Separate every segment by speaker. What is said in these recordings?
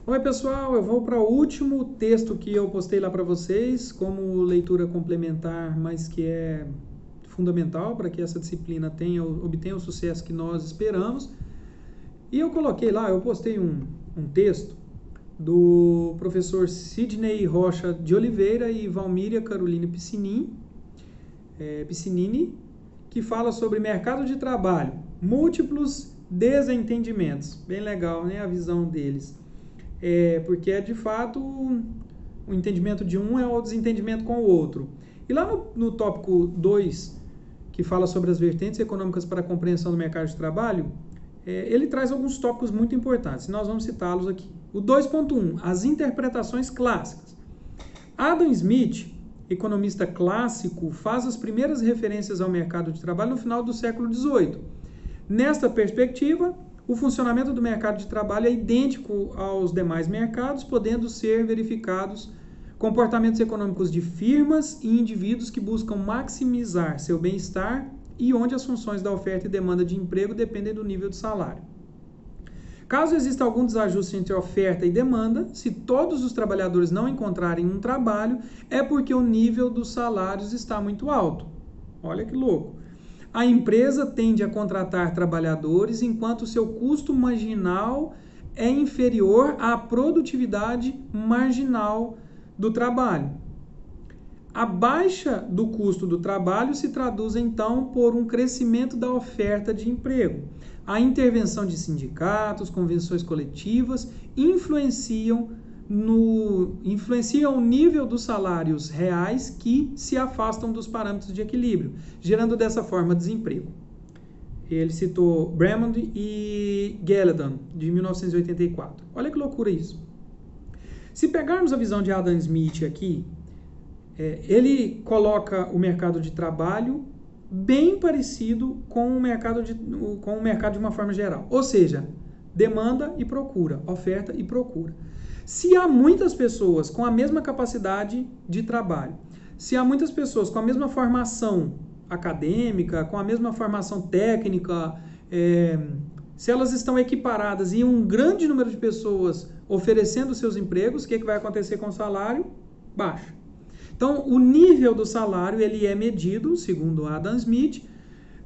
Speaker 1: Oi pessoal, eu vou para o último texto que eu postei lá para vocês, como leitura complementar, mas que é fundamental para que essa disciplina obtenha o sucesso que nós esperamos. E eu coloquei lá, eu postei um texto do professor Sidney Rocha de Oliveira e Valmíria Caroline Piscinini, que fala sobre mercado de trabalho, múltiplos desentendimentos. Bem legal, né, a visão deles. Porque é de fato o entendimento de um é o desentendimento com o outro. E lá no tópico 2, que fala sobre as vertentes econômicas para a compreensão do mercado de trabalho, ele traz alguns tópicos muito importantes, e nós vamos citá-los aqui. O 2.1, as interpretações clássicas. Adam Smith, economista clássico, faz as primeiras referências ao mercado de trabalho no final do século XVIII. Nesta perspectiva, o funcionamento do mercado de trabalho é idêntico aos demais mercados, podendo ser verificados comportamentos econômicos de firmas e indivíduos que buscam maximizar seu bem-estar e onde as funções da oferta e demanda de emprego dependem do nível de salário. Caso exista algum desajuste entre oferta e demanda, se todos os trabalhadores não encontrarem um trabalho, é porque o nível dos salários está muito alto. Olha que louco. A empresa tende a contratar trabalhadores enquanto o seu custo marginal é inferior à produtividade marginal do trabalho. A baixa do custo do trabalho se traduz, então, por um crescimento da oferta de emprego. A intervenção de sindicatos, convenções coletivas influenciam o nível dos salários reais que se afastam dos parâmetros de equilíbrio, gerando dessa forma desemprego. Ele citou Bremond e Gelledon, de 1984. Olha que loucura isso. Se pegarmos a visão de Adam Smith aqui, ele coloca o mercado de trabalho bem parecido com o mercado de uma forma geral. Ou seja, demanda e procura, oferta e procura. Se há muitas pessoas com a mesma capacidade de trabalho, se há muitas pessoas com a mesma formação acadêmica, com a mesma formação técnica, se elas estão equiparadas e um grande número de pessoas oferecendo seus empregos, o que vai acontecer com o salário? Baixo. Então, o nível do salário ele é medido, segundo Adam Smith,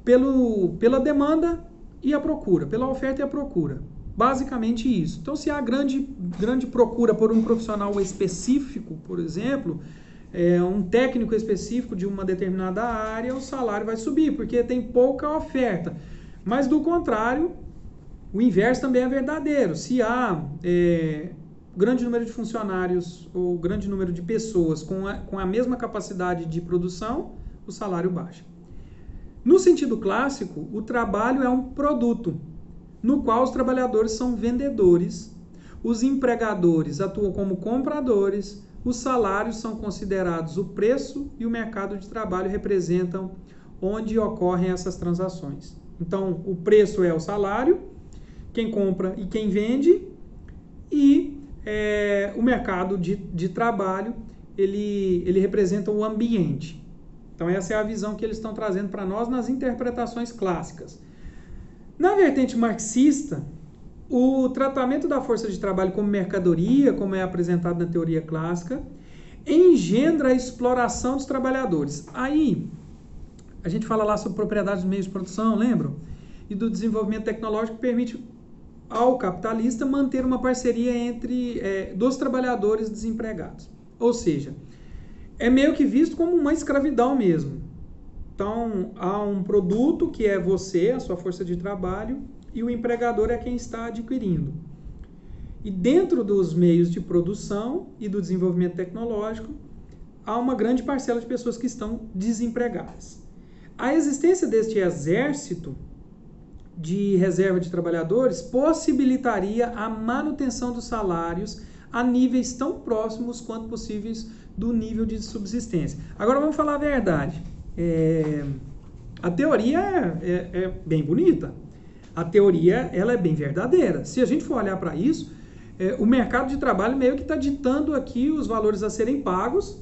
Speaker 1: pela demanda e a procura, pela oferta e a procura. Basicamente isso. Então, se há grande procura por um profissional específico, por exemplo, um técnico específico de uma determinada área, o salário vai subir, porque tem pouca oferta. Mas, do contrário, o inverso também é verdadeiro. Se há grande número de funcionários ou grande número de pessoas com a mesma capacidade de produção, o salário baixa. No sentido clássico, o trabalho é um produto, no qual os trabalhadores são vendedores, os empregadores atuam como compradores, os salários são considerados o preço e o mercado de trabalho representam onde ocorrem essas transações. Então, o preço é o salário, quem compra e quem vende, e o mercado de trabalho, ele representa o ambiente. Então, essa é a visão que eles estão trazendo para nós nas interpretações clássicas. Na vertente marxista, o tratamento da força de trabalho como mercadoria, como é apresentado na teoria clássica, engendra a exploração dos trabalhadores. Aí, a gente fala lá sobre propriedade dos meios de produção, lembram? E do desenvolvimento tecnológico que permite ao capitalista manter uma parceria entre dos trabalhadores desempregados. Ou seja, é meio que visto como uma escravidão mesmo. Então, há um produto que é você, a sua força de trabalho, e o empregador é quem está adquirindo. E dentro dos meios de produção e do desenvolvimento tecnológico, há uma grande parcela de pessoas que estão desempregadas. A existência deste exército de reserva de trabalhadores possibilitaria a manutenção dos salários a níveis tão próximos quanto possíveis do nível de subsistência. Agora vamos falar a verdade. A teoria é bem bonita. A teoria ela é bem verdadeira. Se a gente for olhar para isso, o mercado de trabalho meio que está ditando aqui os valores a serem pagos.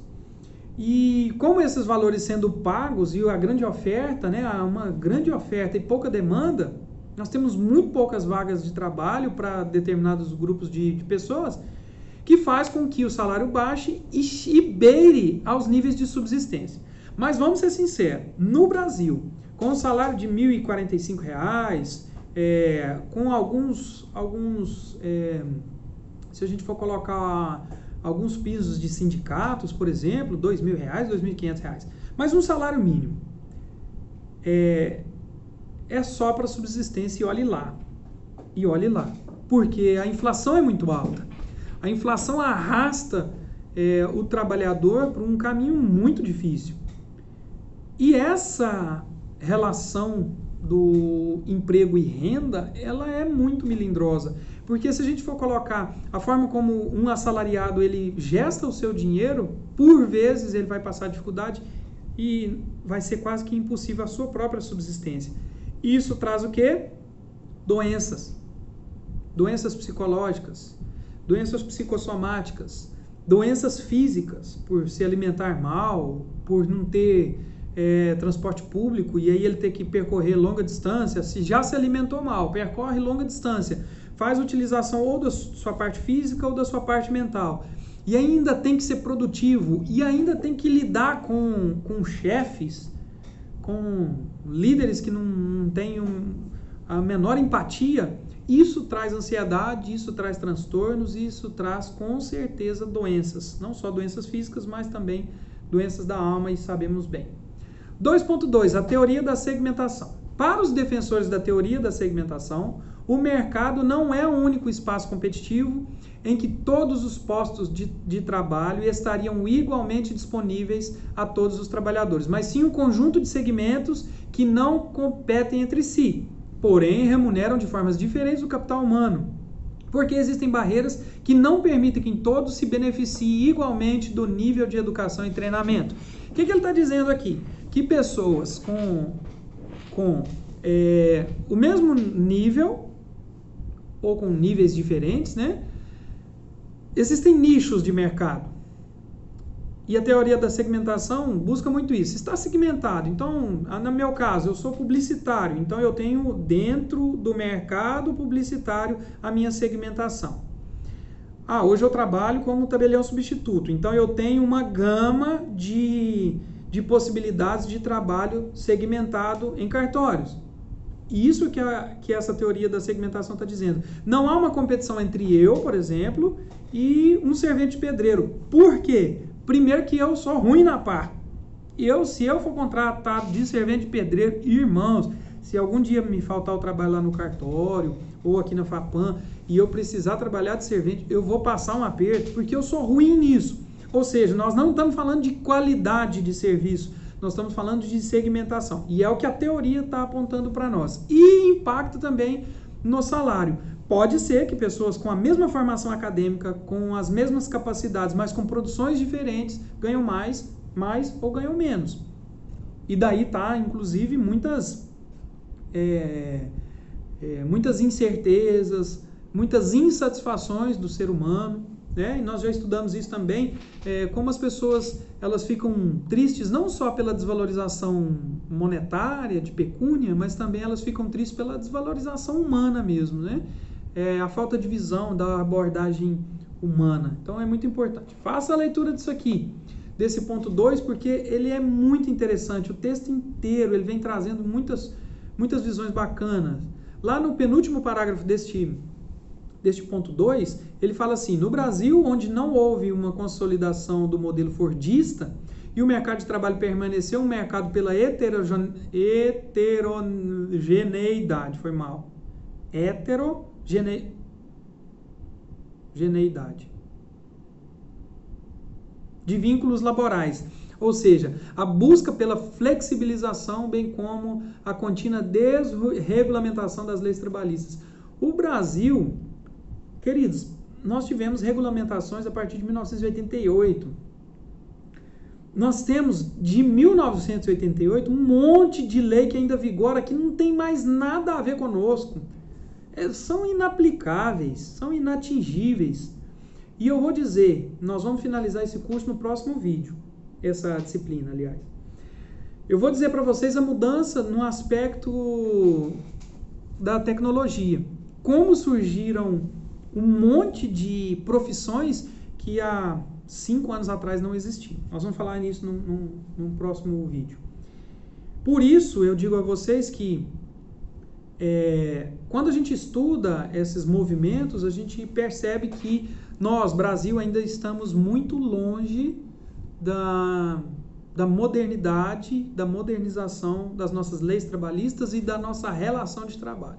Speaker 1: E como esses valores sendo pagos e a grande oferta, né, uma grande oferta e pouca demanda, Nós temos muito poucas vagas de trabalho para determinados grupos de pessoas, que faz com que o salário baixe e beire aos níveis de subsistência. Mas vamos ser sinceros, no Brasil, com o salário de R$ 1.045, com alguns se a gente for colocar alguns pisos de sindicatos, por exemplo, R$ 2.000, R$ 2.500, mas um salário mínimo é só para subsistência e olhe lá, porque a inflação é muito alta. A inflação arrasta o trabalhador para um caminho muito difícil. E essa relação do emprego e renda, ela é muito melindrosa. Porque se a gente for colocar a forma como um assalariado ele gesta o seu dinheiro, por vezes ele vai passar dificuldade e vai ser quase que impossível a sua própria subsistência. Isso traz o quê? Doenças. Doenças psicológicas, doenças psicossomáticas, doenças físicas, por se alimentar mal, por não ter transporte público, e aí ele ter que percorrer longa distância. Se já se alimentou mal, percorre longa distância, faz utilização ou da sua parte física ou da sua parte mental, e ainda tem que ser produtivo, e ainda tem que lidar com chefes, com líderes que não têm a menor empatia. Isso traz ansiedade, isso traz transtornos, isso traz com certeza doenças, não só doenças físicas, mas também doenças da alma, e sabemos bem. 2.2, a teoria da segmentação. Para os defensores da teoria da segmentação, o mercado não é o único espaço competitivo em que todos os postos de trabalho estariam igualmente disponíveis a todos os trabalhadores, mas sim um conjunto de segmentos que não competem entre si, porém remuneram de formas diferentes o capital humano, porque existem barreiras que não permitem que todos se beneficiem igualmente do nível de educação e treinamento. O que ele está dizendo aqui? Que pessoas com o mesmo nível, ou com níveis diferentes, né? Existem nichos de mercado. E a teoria da segmentação busca muito isso. Está segmentado. Então, no meu caso, eu sou publicitário. Então, eu tenho dentro do mercado publicitário a minha segmentação. Hoje eu trabalho como tabelião substituto. Então, eu tenho uma gama de possibilidades de trabalho segmentado em cartórios. Isso que essa teoria da segmentação está dizendo. Não há uma competição entre eu, por exemplo, e um servente pedreiro. Por quê? Primeiro que eu sou ruim na pá. Se eu for contratado de servente pedreiro, irmãos, se algum dia me faltar o trabalho lá no cartório ou aqui na FAPAM e eu precisar trabalhar de servente, eu vou passar um aperto, porque eu sou ruim nisso. Ou seja, nós não estamos falando de qualidade de serviço, nós estamos falando de segmentação. E é o que a teoria está apontando para nós. E impacta também no salário. Pode ser que pessoas com a mesma formação acadêmica, com as mesmas capacidades, mas com produções diferentes, ganham mais ou ganham menos. E daí tá, inclusive, muitas incertezas, muitas insatisfações do ser humano, né? E nós já estudamos isso também, como as pessoas elas ficam tristes não só pela desvalorização monetária, de pecúnia, mas também elas ficam tristes pela desvalorização humana mesmo, né? A falta de visão da abordagem humana. Então é muito importante. Faça a leitura disso aqui, desse ponto 2, porque ele é muito interessante. O texto inteiro ele vem trazendo muitas visões bacanas. Lá no penúltimo parágrafo deste ponto 2, ele fala assim: no Brasil, onde não houve uma consolidação do modelo fordista e o mercado de trabalho permaneceu um mercado pela heterogeneidade, heterogeneidade de vínculos laborais, ou seja, a busca pela flexibilização, bem como a contínua desregulamentação das leis trabalhistas. O Brasil, queridos, nós tivemos regulamentações a partir de 1988. Nós temos, de 1988, um monte de lei que ainda vigora, que não tem mais nada a ver conosco. São inaplicáveis, são inatingíveis. E eu vou dizer, nós vamos finalizar esse curso no próximo vídeo, essa disciplina, aliás. Eu vou dizer para vocês a mudança no aspecto da tecnologia. Como surgiram um monte de profissões que há 5 anos atrás não existiam. Nós vamos falar nisso num próximo vídeo. Por isso, eu digo a vocês que quando a gente estuda esses movimentos, a gente percebe que nós, Brasil, ainda estamos muito longe da modernidade, da modernização das nossas leis trabalhistas e da nossa relação de trabalho.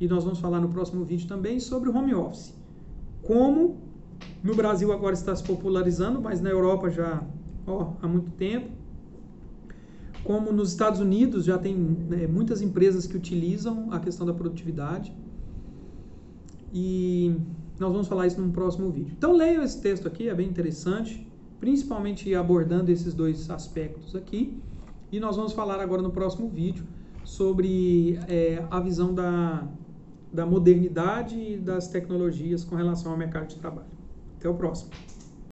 Speaker 1: E nós vamos falar no próximo vídeo também sobre o home office. Como no Brasil agora está se popularizando, mas na Europa já há muito tempo. Como nos Estados Unidos já tem muitas empresas que utilizam a questão da produtividade. E nós vamos falar isso num próximo vídeo. Então leiam esse texto aqui, é bem interessante, principalmente abordando esses dois aspectos aqui. E nós vamos falar agora no próximo vídeo sobre a visão da modernidade e das tecnologias com relação ao mercado de trabalho. Até o próximo.